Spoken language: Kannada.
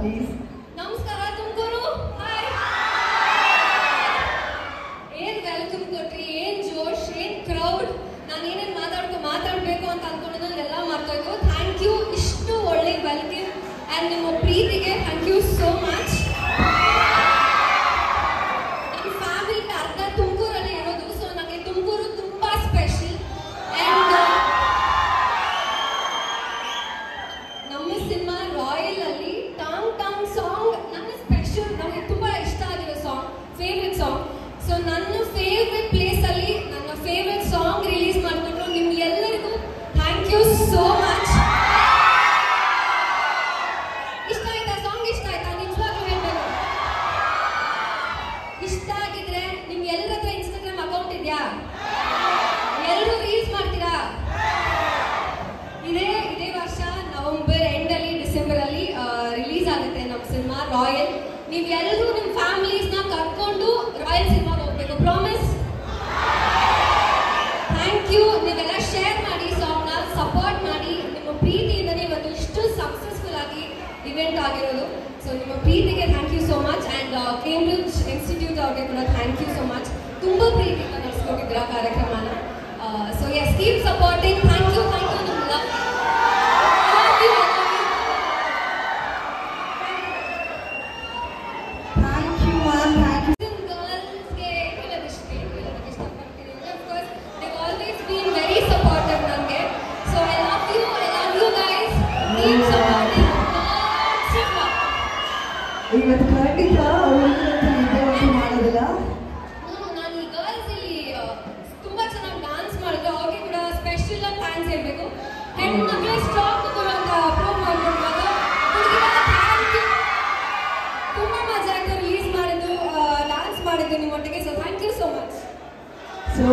ಪ್ಲೀಸ್. ನಮಸ್ಕಾರ ತುಮಕೂರು. ಹಾಯ್. ಏನ್ ವೆಲ್ಕಮ್ ಕೊಟ್ರಿ, ಏನ್ ಜೋಶ್, ಏನ್ ಕ್ರೌಡ್. ನಾನು ಏನೇನ್ ಮಾತಾಡ್ಬೇಕು ಅಂತ ಅನ್ಕೊಂಡಿದ್ದು ಎಲ್ಲ ಮಾಡ್ತಾಯಿದ್ದು. ಥ್ಯಾಂಕ್ ಯು, ಇಷ್ಟು ಒಳ್ಳೆ ವೆಲ್ಕಮ್ ಆ್ಯಂಡ್ ನಿಮ್ಮ ಪ್ರೀತಿಗೆ ಥ್ಯಾಂಕ್ ಯು ಸೋ ಮಚ್. ನನ್ನ ಫ್ಯಾಮಿಲಿ ಅರ್ಧ ತುಮಕೂರಲ್ಲೇ ಇರೋದು, ಸೊ ನನಗೆ ತುಮಕೂರು ತುಂಬಾ ಸ್ಪೆಷಲ್. ಆ್ಯಂಡ್ ನಮ್ಮ ಸಿನಿಮಾ ರಾಯಲ್ ಅಲ್ಲಿ ಟಾಂಗ್ ಟಾಂಗ್ ಸಾಂಗ್ ನನ್ನ ಸ್ಪೆಷಲ್, ನನಗೆ ತುಂಬಾ ಇಷ್ಟ ಆಗಿರೋ ಸಾಂಗ್, ಫೇವ್ರೆಟ್ ಸಾಂಗ್. ಸೊ ನನ್ನ ಫೇವ್ರೆಟ್ ಪ್ಲೇಸ್ ಅಲ್ಲಿ ನನ್ನ ಫೇವ್ರೆಟ್ ಸಾಂಗ್ ರಿಲೀಸ್ ಮಾಡಿಕೊಂಡು ನಿಮ್ಗೆಲ್ಲರಿಗೂ ಥ್ಯಾಂಕ್ ಯು ಸೋ ಮಚ್. ಇಷ್ಟ ಆಯ್ತಾ ಸಾಂಗ್? ಇಷ್ಟ ಆಯ್ತಾ? ನಿಜವಾಗ್ಲೂ ಹೇಳ್ಬೇಕು, ಇಷ್ಟ ಆಗಿದ್ರೆ ನಿಮ್ಗೆ ಎಲ್ಲರ ಹತ್ರ ಇನ್ಸ್ಟಾಗ್ರಾಮ್ ಅಕೌಂಟ್ ಇದೆಯಾ? ಎಲ್ಲರೂ ರೀಲ್ಸ್ ಮಾಡ್ತೀರಾ? ಇದೇ ವರ್ಷ ನವೆಂಬರ್ ಎಂಡಲ್ಲಿ ಡಿಸೆಂಬರ್ ಅಲ್ಲಿ ರಿಲೀಸ್ ಆಗುತ್ತೆ ನಮ್ಮ ಸಿನಿಮಾ ರಾಯಲ್. ನೀವೆಲ್ಲರೂ ನಿಮ್ಮ ಫ್ಯಾಮಿಲೀಸ್ನ ಕರ್ಕೊಂಡು ರಾಯಲ್ ಸಿನಿಮಾಗೆ ಹೋಗ್ಬೇಕು, ಪ್ರಾಮಿಸ್. Thank you. ನೀವೆಲ್ಲ ಶೇರ್ ಮಾಡಿ, ಸಾಂಗ್ನ ಸಪೋರ್ಟ್ ಮಾಡಿ. ನಿಮ್ಮ ಪ್ರೀತಿಯಿಂದನೇ ಇವತ್ತು ಇಷ್ಟು ಸಕ್ಸಸ್ಫುಲ್ ಆಗಿ ಇವೆಂಟ್ ಆಗಿರೋದು. ಸೊ ನಿಮ್ಮ ಪ್ರೀತಿಗೆ thank you so much. And Cambridge Institute ಅವ್ರಿಗೆ ಕೂಡ ಥ್ಯಾಂಕ್ ಯು ಸೋ ಮಚ್. ತುಂಬ ಪ್ರೀತಿಯಿಂದ ನಡೆಸ್ಕೊಟ್ಟಿದ್ದೀರಾ ಕಾರ್ಯಕ್ರಮನ. So yes, keep supporting. Thank you, thank you. ನಿಮ್ಮ love thank you ma'am, thank you. ಗರ್ಲ್ಸ್ಗೆ ಹೇಳೋದಕ್ಕೆ ಇಷ್ಟಪಡ್ತೀನಿ. Of course they always been very supportive ನನಗೆ. So I love you guys. Keep supporting. ಇವತ್ತು ಖಂಡಿತ ಅವ್ರಿಗಂತೂ ನಿದ್ದೆ ಮಾಡೋದಿಲ್ಲ. ನಾನು ಈ ಗರ್ಲ್ಸ್ ಇಲ್ಲಿ ತುಂಬಾ ಚೆನ್ನಾಗಿ ಡಾನ್ಸ್ ಮಾಡಿದ್ರು, ಅವ್ರಿಗೆ ಕೂಡ ಸ್ಪೆಷಲ್ ಆಗಿ ಥ್ಯಾಂಕ್ಸ್ ಹೇಳ್ಬೇಕು. ಹೆಣ್ಮಕ್ಳು ಸ್ಟಾಕ್ ಅಂತ ಪ್ರೂವ್ ಮಾಡ್ಕೊಂಡು ಥ್ಯಾಂಕ್ ಯು. ತುಂಬಾ ಮಜಾ ಆಯ್ತು ರಿಲೀಸ್ ಮಾಡಿದ್ದು, ಡಾನ್ಸ್ ಮಾಡಿದ್ದು ನಿಮ್ಮೊಟ್ಟಿಗೆ. So thank you so much. So